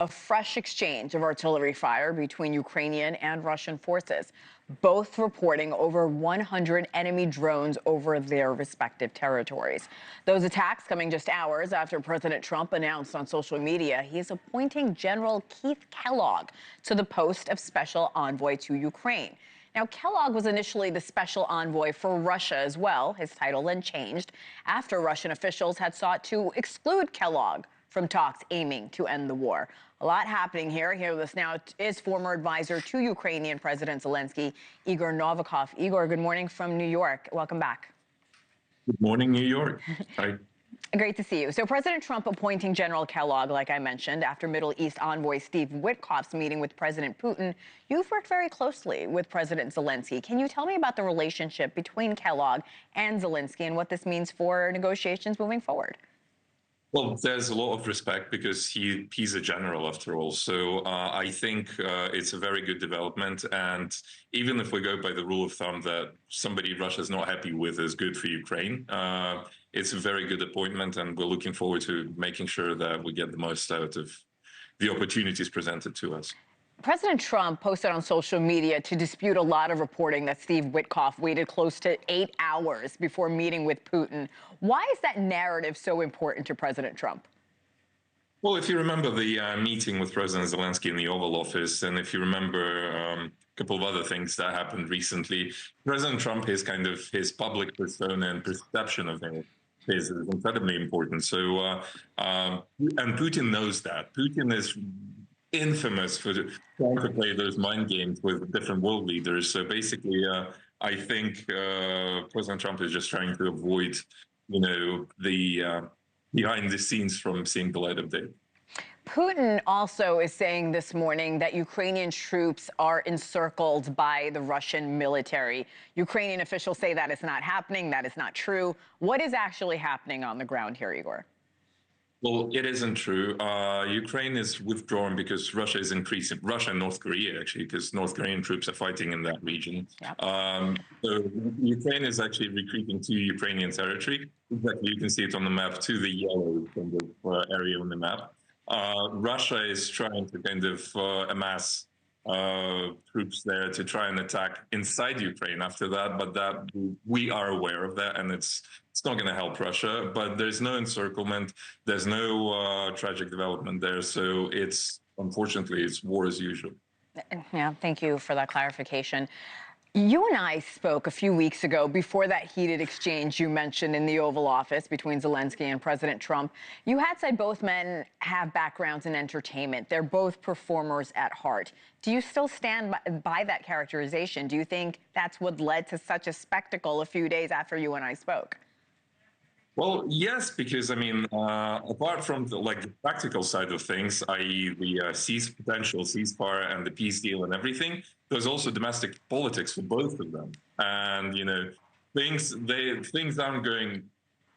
A fresh exchange of artillery fire between Ukrainian and Russian forces, both reporting over 100 enemy drones over their respective territories. Those attacks coming just hours after President Trump announced on social media he's appointing General Kellogg to the post of Special Envoy to Ukraine. Now, Kellogg was initially the special envoy for Russia as well. His title then changed after Russian officials had sought to exclude Kellogg from talks aiming to end the war. A lot happening here. Here with us now is former advisor to Ukrainian President Zelenskyy, Igor Novikov. Igor, good morning from New York. Welcome back. Good morning, New York. Hi. Great to see you. So President Trump appointing General Kellogg, like I mentioned, after Middle East envoy Steve Witkoff's meeting with President Putin. You've worked very closely with President Zelenskyy. Can you tell me about the relationship between Kellogg and Zelenskyy and what this means for negotiations moving forward? Well, there's a lot of respect because he's a general after all. So I think it's a very good development. And even if we go by the rule of thumb that somebody Russia's not happy with is good for Ukraine, it's a very good appointment. And we're looking forward to making sure that we get the most out of the opportunities presented to us. President Trump posted on social media to dispute a lot of reporting that Steve Witkoff waited close to 8 hours before meeting with Putin. Why is that narrative so important to President Trump? Well, if you remember the meeting with President Zelenskyy in the Oval Office, and if you remember a couple of other things that happened recently, President Trump, his public persona and perception of him is incredibly important. So, and Putin knows that. Putin is infamous for trying to play those mind games with different world leaders. So basically, I think President Trump is just trying to avoid, the behind the scenes from seeing the light of day. Putin also is saying this morning that Ukrainian troops are encircled by the Russian military. Ukrainian officials say that is not happening. That is not true. What is actually happening on the ground here, Igor? Well, it isn't true. Ukraine is withdrawn because Russia is increasing. Russia and North Korea, actually, because North Korean troops are fighting in that region. Yep. So Ukraine is actually retreating to Ukrainian territory. Exactly, you can see it on the map, to the yellow kind of area on the map. Russia is trying to kind of amass troops there to try and attack inside Ukraine after that, but that we are aware of that, and it's not going to help Russia. But there's no encirclement, there's no tragic development there, so unfortunately it's war as usual. Yeah, thank you for that clarification. You and I spoke a few weeks ago before that heated exchange you mentioned in the Oval Office between Zelenskyy and President Trump. You had said both men have backgrounds in entertainment. They're both performers at heart. Do you still stand by that characterization? Do you think that's what led to such a spectacle a few days after you and I spoke? Well, yes, because I mean, apart from the practical side of things, i.e., the potential ceasefire and the peace deal and everything, there's also domestic politics for both of them, and things aren't going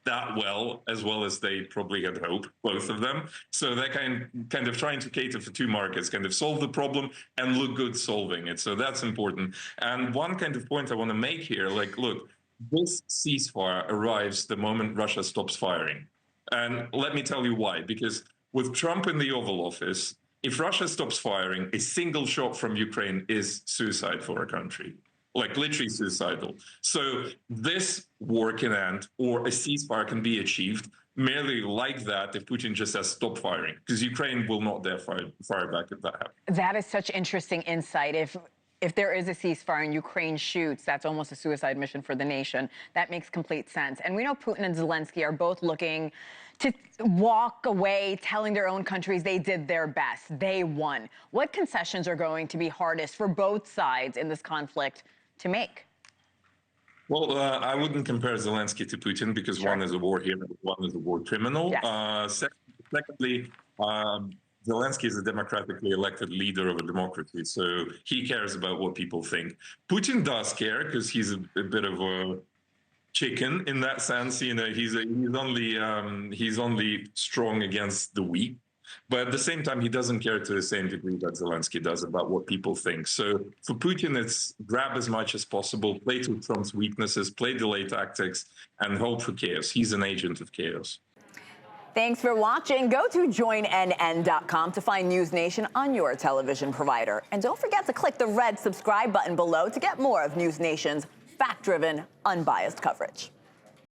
that well as they probably had hoped, both of them. So they're kind of trying to cater for two markets, kind of solve the problem and look good solving it. So that's important. And one kind of point I want to make here, look. This ceasefire arrives the moment Russia stops firing. And let me tell you why. Because with Trump in the Oval Office, if Russia stops firing, a single shot from Ukraine is suicide for a country. Literally suicidal. So this war can end, or a ceasefire can be achieved merely like that if Putin just says stop firing. Because Ukraine will not dare fire back if that happens. That is such interesting insight. If there is a ceasefire and Ukraine shoots, that's almost a suicide mission for the nation. That makes complete sense. And we know Putin and Zelenskyy are both looking to walk away, telling their own countries they did their best. They won. What concessions are going to be hardest for both sides in this conflict to make? Well, I wouldn't compare Zelenskyy to Putin because Sure. One is a war hero, one is a war criminal. Yes. Secondly, Zelenskyy is a democratically elected leader of a democracy, so he cares about what people think. Putin does care because he's a bit of a chicken in that sense. He's only strong against the weak, but at the same time, he doesn't care to the same degree that Zelenskyy does about what people think. So for Putin, it's grab as much as possible, play to Trump's weaknesses, play delay tactics, and hope for chaos. He's an agent of chaos. Thanks for watching. Go to joinnn.com to find NewsNation on your television provider. And don't forget to click the red subscribe button below to get more of NewsNation's fact-driven, unbiased coverage.